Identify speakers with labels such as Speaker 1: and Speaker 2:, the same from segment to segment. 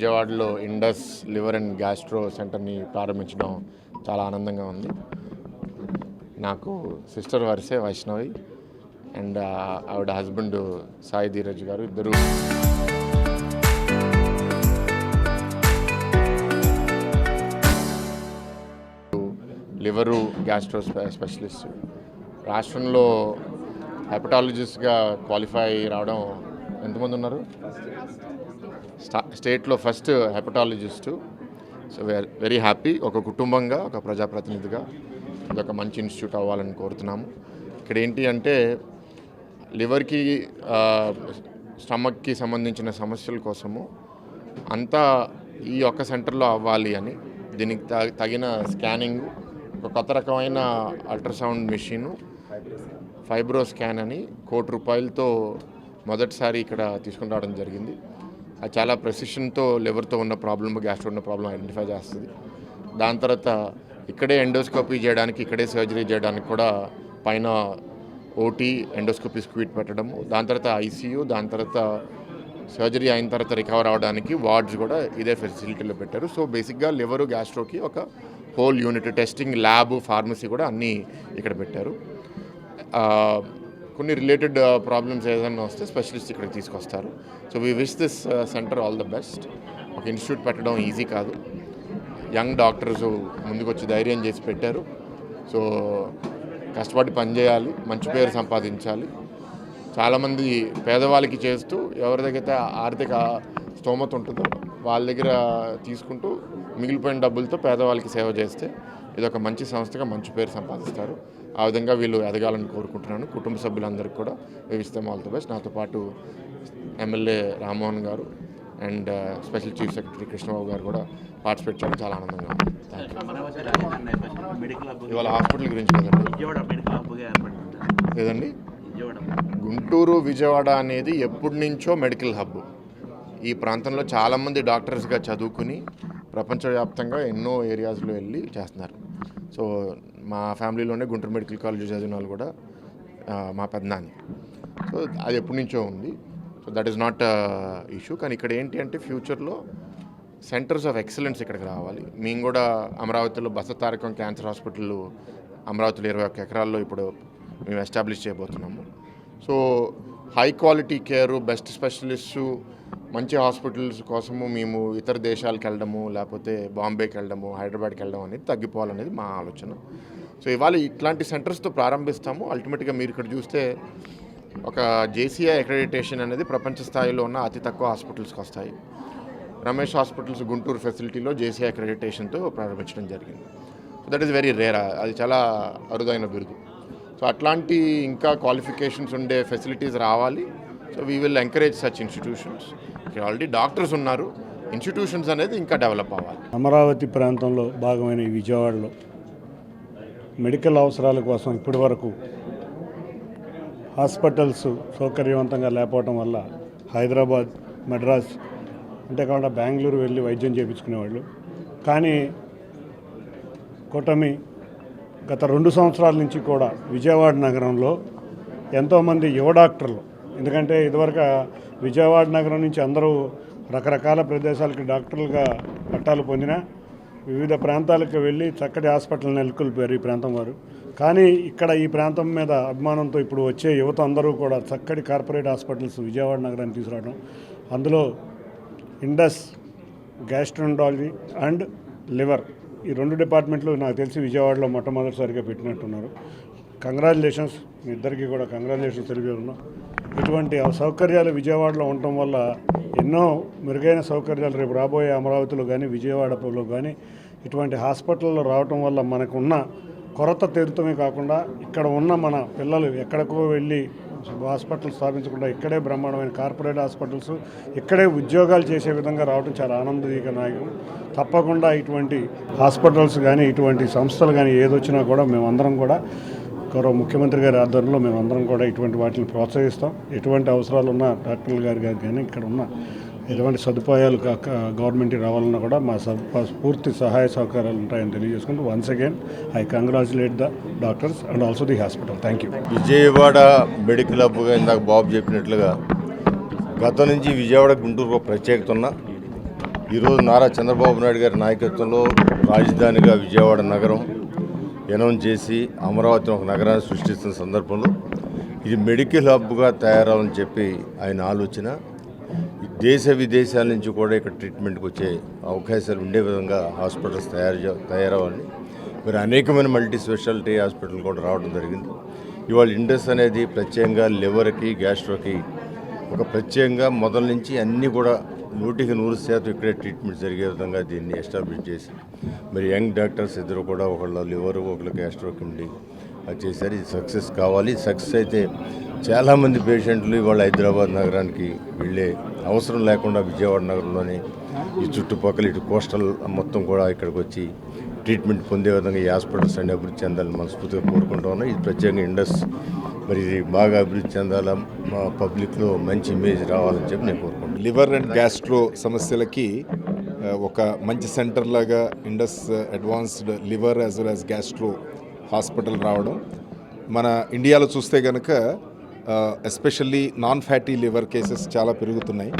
Speaker 1: విజయవాడలో Indus liver and gastro సెంటర్ని ప్రారంభించడం చాలా ఆనందంగా ఉంది. నాకు సిస్టర్ వరుసే వైష్ణవి అండ్ ఆవిడ హస్బెండ్ సాయి ధీరజ్ గారు, ఇద్దరు లివరు గ్యాస్ట్రో స్పెషలిస్ట్. రాష్ట్రంలో హెపటాలజిస్ట్గా క్వాలిఫై రావడం ఎంతమంది ఉన్నారు? స్టేట్లో first hepatologist. So we are very happy. ఒక కుటుంబంగా, ఒక ప్రజాప్రతినిధిగా ఇదొక మంచి ఇన్స్టిట్యూట్ అవ్వాలని కోరుతున్నాము. ఇక్కడ ఏంటి అంటే లివర్కి స్టమక్కి సంబంధించిన సమస్యల కోసము అంతా ఈ ఒక్క సెంటర్లో అవ్వాలి అని దీనికి తగిన స్కానింగ్, ఒక కొత్త రకమైన అల్ట్రాసౌండ్ మెషిను, ఫైబ్రో స్కాన్ అని ₹1,00,00,000తో మొదటిసారి ఇక్కడ తీసుకుని రావడం జరిగింది. అది చాలా ప్రెసిషన్తో లివర్తో ఉన్న ప్రాబ్లమ్, గ్యాస్ట్రో ఉన్న ప్రాబ్లం ఐడెంటిఫై చేస్తుంది. దాని తర్వాత ఇక్కడే ఎండోస్కోపీ చేయడానికి, ఇక్కడే సర్జరీ చేయడానికి కూడా పైన ఓటీ ఎండోస్కోపీ స్క్వీట్ పెట్టడము, దాని తర్వాత ఐసీయూ, దాని తర్వాత సర్జరీ అయిన తర్వాత రికవర్ అవ్వడానికి వార్డ్స్ కూడా ఇదే ఫెసిలిటీలో పెట్టారు. సో బేసిక్గా లివరు గ్యాస్ట్రోకి ఒక whole unit, testing lab, pharmacy కూడా అన్నీ ఇక్కడ పెట్టారు. కొన్ని రిలేటెడ్ ప్రాబ్లమ్స్ ఏదైనా వస్తే స్పెషలిస్ట్ ఇక్కడికి తీసుకొస్తారు. So we wish this centre all the best. ఒక ఇన్స్టిట్యూట్ పెట్టడం ఈజీ కాదు. యంగ్ డాక్టర్స్ ముందుకు వచ్చి ధైర్యం చేసి పెట్టారు. సో కష్టపడి పనిచేయాలి, మంచి పేరు సంపాదించాలి. చాలామంది పేదవాళ్ళకి చేస్తూ ఎవరి దగ్గర ఆర్థిక స్తోమత ఉంటుందో వాళ్ళ దగ్గర తీసుకుంటూ మిగిలిపోయిన డబ్బులతో పేదవాళ్ళకి సేవ చేస్తే ఇదొక మంచి సంస్థగా మంచి పేరు సంపాదిస్తారు. ఆ విధంగా వీళ్ళు ఎదగాలని కోరుకుంటున్నాను. కుటుంబ సభ్యులందరికీ కూడా వివిస్తాం ఆల్ ది బెస్ట్. నాతో పాటు ఎమ్మెల్యే రామ్మోహన్ గారు and special chief secretary Krishnababu గారు కూడా పార్టిసిపేట్ చేయడం చాలా ఆనందంగా ఉంది. ఇవాళ హాస్పిటల్ గురించి లేదండి. గుంటూరు విజయవాడ అనేది ఎప్పటి నుంచో మెడికల్ హబ్. ఈ ప్రాంతంలో చాలామంది డాక్టర్స్గా చదువుకుని ప్రపంచవ్యాప్తంగా ఎన్నో ఏరియాస్లో వెళ్ళి చేస్తున్నారు. సో మా ఫ్యామిలీలోనే గుంటూరు మెడికల్ కాలేజ్ చదివిన వాళ్ళు కూడా మా పెద్దనాన్ని. సో అది ఎప్పటి నుంచో ఉంది. So that is not issue. కానీ ఇక్కడ ఏంటి అంటే ఫ్యూచర్లో సెంటర్స్ ఆఫ్ ఎక్సలెన్స్ ఇక్కడికి రావాలి. మేము కూడా అమరావతిలో బసతారకం క్యాన్సర్ హాస్పిటల్ అమరావతిలో 21 ఎకరాల్లో ఇప్పుడు మేము ఎస్టాబ్లిష్ చేయబోతున్నాము. So high quality care, best specialist, మంచి హాస్పిటల్స్ కోసము మేము ఇతర దేశాలకు వెళ్ళడము, లేకపోతే బాంబేకి వెళ్ళడము, హైదరాబాద్కి వెళ్ళడం అనేది తగ్గిపోవాలనేది మా ఆలోచన. సో ఇవాళ ఇట్లాంటి సెంటర్స్తో ప్రారంభిస్తాము. అల్టిమేట్గా మీరు ఇక్కడ చూస్తే ఒక జేసీఐ అక్రెడిటేషన్ అనేది ప్రపంచ స్థాయిలో ఉన్న అతి తక్కువ హాస్పిటల్స్కి వస్తాయి. రమేష్ హాస్పిటల్స్ గుంటూరు ఫెసిలిటీలో జేసీఐ అక్రెడిటేషన్తో ప్రారంభించడం జరిగింది. So that is very rare. అది చాలా అరుదైన బిరుదు. సో అట్లాంటి ఇంకా క్వాలిఫికేషన్స్ ఉండే ఫెసిలిటీస్ రావాలి. So we will encourage such institutions. ఇక్కడ ఆల్రెడీ డాక్టర్స్ ఉన్నారు. ఇన్స్టిట్యూషన్స్ అనేది ఇంకా డెవలప్ అవ్వాలి.
Speaker 2: అమరావతి ప్రాంతంలో భాగమైన ఈ విజయవాడలో మెడికల్ అవసరాల కోసం ఇప్పటి వరకు హాస్పిటల్స్ సౌకర్యవంతంగా లేకపోవడం వల్ల హైదరాబాద్, మద్రాస్ అంతేకాకుండా బెంగళూరు వెళ్ళి వైద్యం చేయించుకునేవాళ్ళు. కానీ కూటమి గత 2 సంవత్సరాల నుంచి కూడా విజయవాడ నగరంలో ఎంతోమంది యువ డాక్టర్లు, ఎందుకంటే ఇదివరకు విజయవాడ నగరం నుంచి అందరూ రకరకాల ప్రదేశాలకి డాక్టర్లుగా పట్టాలు పొందిన వివిధ ప్రాంతాలకు వెళ్ళి చక్కటి హాస్పిటల్ నెలకొల్పారు ఈ ప్రాంతం వారు. కానీ ఇక్కడ ఈ ప్రాంతం మీద అభిమానంతో ఇప్పుడు వచ్చే యువత అందరూ కూడా చక్కటి కార్పొరేట్ హాస్పిటల్స్ విజయవాడ నగరాన్ని తీసుకురావడం, అందులో ఇండస్ గ్యాస్ట్రాంటాలజీ అండ్ లివర్ ఈ 2 డిపార్ట్మెంట్లు నాకు తెలిసి విజయవాడలో మొట్టమొదటిసారిగా పెట్టినట్టున్నారు. కంగ్రాచులేషన్స్, మీ ఇద్దరికీ కూడా కంగ్రాచులేషన్స్ తెలియజేస్తున్నాం. ఇటువంటి సౌకర్యాలు విజయవాడలో ఉండటం వల్ల ఎన్నో మెరుగైన సౌకర్యాలు రేపు రాబోయే అమరావతిలో కానీ విజయవాడలో కానీ ఇటువంటి హాస్పిటల్లో రావటం వల్ల మనకున్న కొరత తీరుతమే కాకుండా ఇక్కడ ఉన్న మన పిల్లలు ఎక్కడికో వెళ్ళి హాస్పిటల్ స్థాపించకుండా ఇక్కడే బ్రహ్మాండమైన కార్పొరేట్ హాస్పిటల్స్, ఇక్కడే ఉద్యోగాలు చేసే విధంగా రావడం చాలా ఆనందదాయకం. తప్పకుండా ఇటువంటి హాస్పిటల్స్ కానీ ఇటువంటి సంస్థలు కానీ ఏదొచ్చినా కూడా మేమందరం కూడా గౌరవ ముఖ్యమంత్రి గారి ఆధ్వర్యంలో మేమందరం కూడా ఇటువంటి వాటిని ప్రోత్సహిస్తాం. ఎటువంటి అవసరాలు ఉన్న డాక్టర్లు గారు కానీ ఇక్కడ ఉన్న ఎటువంటి సదుపాయాలు గవర్నమెంట్ రావాలన్నా కూడా మా పూర్తి సహాయ సహకారాలు ఉంటాయని తెలియజేసుకుంటూ once again I congratulate the doctors and also the hospital. Thank you.
Speaker 3: Vijayawada medical హబ్గా ఇందాక బాబు చెప్పినట్లుగా గతం నుంచి విజయవాడ గుంటూరు ప్రత్యేకత ఉన్న ఈరోజు నారా చంద్రబాబు నాయుడు గారి నాయకత్వంలో రాజధానిగా విజయవాడ నగరం అనౌన్స్ చేసి అమరావతిని ఒక నగరాన్ని సృష్టిస్తున్న సందర్భంలో ఇది మెడికల్ హబ్గా తయారవ్వాలని చెప్పి ఆయన ఆలోచన. దేశ విదేశాల నుంచి కూడా ఇక్కడ ట్రీట్మెంట్కి వచ్చే అవకాశాలు ఉండే విధంగా హాస్పిటల్స్ తయారవ్వాలని మరి అనేకమైన మల్టీ స్పెషాలిటీ హాస్పిటల్ కూడా రావడం జరిగింది. ఇవాళ ఇండస్ అనేది ప్రత్యేకంగా లివర్కి గ్యాస్ట్రోకి ఒక ప్రత్యేకంగా మొదల నుంచి అన్నీ కూడా 100% ఇక్కడే ట్రీట్మెంట్ జరిగే విధంగా దీన్ని ఎస్టాబ్లిష్ చేసి మరి యంగ్ డాక్టర్స్ ఇద్దరు కూడా ఒకళ్ళ లివర్ ఒకళ్ళు గ్యాస్ట్రోకి ఉండి అది చేశారు. ఇది సక్సెస్ కావాలి. సక్సెస్ అయితే చాలామంది పేషెంట్లు ఇవాళ హైదరాబాద్ నగరానికి వెళ్ళే అవసరం లేకుండా విజయవాడ నగరంలోని ఈ చుట్టుపక్కల ఇటు కోస్టల్ మొత్తం కూడా ఇక్కడికి వచ్చి ట్రీట్మెంట్ పొందే విధంగా ఈ హాస్పిటల్స్ అన్ని అభివృద్ధి చెందాలని మనస్ఫూర్తిగా కోరుకుంటూ ఉన్నాం. ఇది ప్రత్యేకంగా ఇండస్ మరి ఇది బాగా అభివృద్ధి చెందాలా, మా పబ్లిక్లో మంచి ఇమేజ్ రావాలని చెప్పి నేను కోరుకుంటున్నాను.
Speaker 4: లివర్ అండ్ గ్యాస్ట్రో సమస్యలకి ఒక మంచి సెంటర్ లాగా Indus advanced liver as well as gastro hospital రావడం, మన ఇండియాలో చూస్తే కనుక especially non fatty liver cases చాలా పెరుగుతున్నాయి.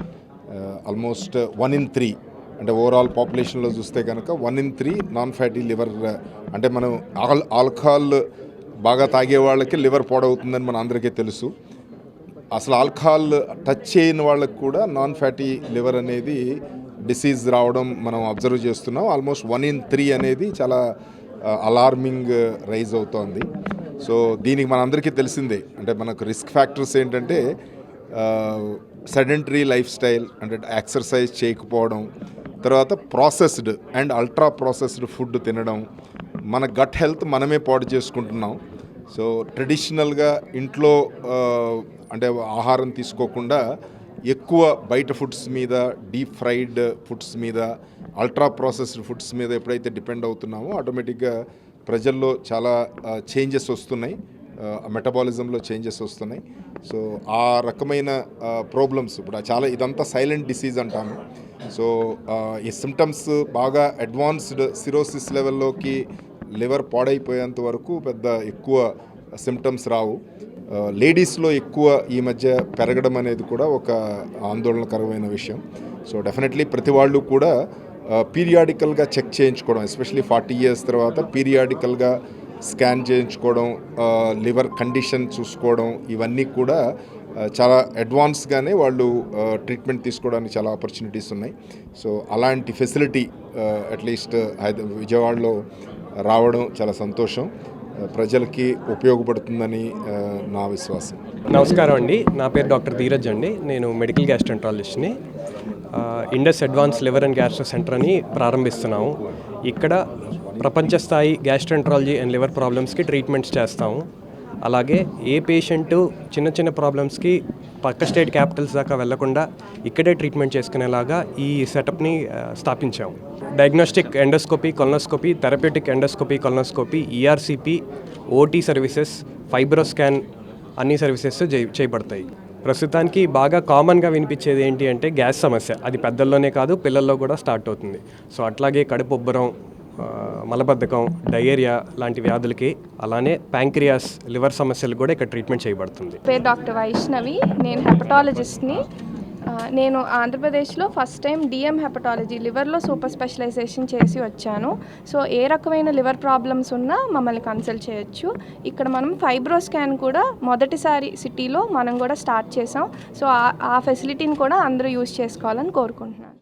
Speaker 4: ఆల్మోస్ట్ 1 in 3 అంటే ఓవరాల్ పాపులేషన్లో చూస్తే కనుక 1 in 3 నాన్ ఫ్యాటీ లివర్. అంటే మనం ఆల్కహాల్ బాగా తాగే వాళ్ళకి లివర్ పాడవుతుందని మన అందరికీ తెలుసు. అసలు ఆల్కహాల్ టచ్ చేయని వాళ్ళకి కూడా నాన్ ఫ్యాటీ లివర్ అనేది డిసీజ్ రావడం మనం అబ్జర్వ్ చేస్తున్నాం. ఆల్మోస్ట్ 1 in 3 అనేది చాలా అలార్మింగ్ రైజ్ అవుతోంది. సో దీనికి మనందరికీ తెలిసిందే. అంటే మనకు రిస్క్ ఫ్యాక్టర్స్ ఏంటంటే సెడెంటరీ లైఫ్ స్టైల్, అంటే ఎక్సర్సైజ్ చేయకపోవడం, తర్వాత processed and ultra processed food తినడం, మన గట్ హెల్త్ మనమే పాడు చేసుకుంటున్నాం. సో ట్రెడిషనల్గా ఇంట్లో అంటే ఆహారం తీసుకోకుండా ఎక్కువ బయట ఫుడ్స్ మీద, డీప్ ఫ్రైడ్ ఫుడ్స్ మీద, అల్ట్రా ప్రాసెస్డ్ ఫుడ్స్ మీద ఎప్పుడైతే డిపెండ్ అవుతున్నామో ఆటోమేటిక్గా ప్రజల్లో చాలా చేంజెస్ వస్తున్నాయి, మెటబాలిజంలో చేంజెస్ వస్తున్నాయి. సో ఆ రకమైన ప్రాబ్లమ్స్ ఇప్పుడు చాలా ఇదంతా సైలెంట్ డిసీజ్ అంటాము. సో ఈ సిమ్టమ్స్ బాగా అడ్వాన్స్డ్ సిరోసిస్ లెవెల్లోకి లివర్ పాడైపోయేంత వరకు పెద్ద ఎక్కువ సిమ్టమ్స్ రావు. లేడీస్లో ఎక్కువ ఈ మధ్య పెరగడం అనేది కూడా ఒక ఆందోళనకరమైన విషయం. సో డెఫినెట్లీ ప్రతి వాళ్ళు కూడా పీరియాడికల్గా చెక్ చేయించుకోవడం, ఎస్పెషలీ 40 years తర్వాత పీరియాడికల్గా స్కాన్ చేయించుకోవడం, లివర్ కండిషన్ చూసుకోవడం, ఇవన్నీ కూడా చాలా అడ్వాన్స్గానే వాళ్ళు ట్రీట్మెంట్ తీసుకోవడానికి చాలా ఆపర్చునిటీస్ ఉన్నాయి. సో అలాంటి ఫెసిలిటీ అట్లీస్ట్ విజయవాడలో రావడం చాలా సంతోషం, ప్రజలకి ఉపయోగపడుతుందని నా విశ్వాసం.
Speaker 5: నమస్కారం అండి, నా పేరు డాక్టర్ ధీరజ్ అండి. నేను మెడికల్ గ్యాస్ట్రోంట్రాలజిస్ట్ని. Indus advance liver and gastro centre అని ప్రారంభిస్తున్నాము. ఇక్కడ ప్రపంచ స్థాయి గ్యాస్ట్రోంట్రాలజీ అండ్ లివర్ ప్రాబ్లమ్స్కి ట్రీట్మెంట్స్ చేస్తాము. అలాగే ఏ పేషెంటు చిన్న చిన్న ప్రాబ్లమ్స్కి పక్క స్టేట్ క్యాపిటల్స్ దాకా వెళ్లకుండా ఇక్కడే ట్రీట్మెంట్ చేసుకునేలాగా ఈ సెటప్ని స్థాపించాము. Diagnostic endoscopy, colonoscopy, therapeutic endoscopy, colonoscopy, ERCP, OT services, fibroscan అన్ని సర్వీసెస్ చేయబడతాయి. ప్రస్తుతానికి బాగా కామన్గా వినిపించేది ఏంటి అంటే గ్యాస్ సమస్య. అది పెద్దల్లోనే కాదు, పిల్లల్లో కూడా స్టార్ట్ అవుతుంది. సో అట్లాగే కడుపు ఉబ్బరం, మలబద్ధకం, డయేరియా లాంటి వ్యాధులకి, అలానే ప్యాంక్రియాస్, లివర్ సమస్యలు కూడా ఇక్కడ ట్రీట్మెంట్ చేయబడుతుంది.
Speaker 6: పేరు డాక్టర్ వైష్ణవి, నేను హెపటాలజిస్ట్ని. నేను ఆంధ్రప్రదేశ్లో ఫస్ట్ టైం డిఎం హెపటాలజీ లివర్లో సూపర్ స్పెషలైజేషన్ చేసి వచ్చాను. సో ఏ రకమైన లివర్ ప్రాబ్లమ్స్ ఉన్నా మమ్మల్ని కన్సల్ట్ చేయొచ్చు. ఇక్కడ మనం ఫైబ్రోస్కాన్ కూడా మొదటిసారి సిటీలో మనం కూడా స్టార్ట్ చేసాం. సో ఆ ఫెసిలిటీని కూడా అందరూ యూజ్ చేసుకోవాలని కోరుకుంటున్నాను.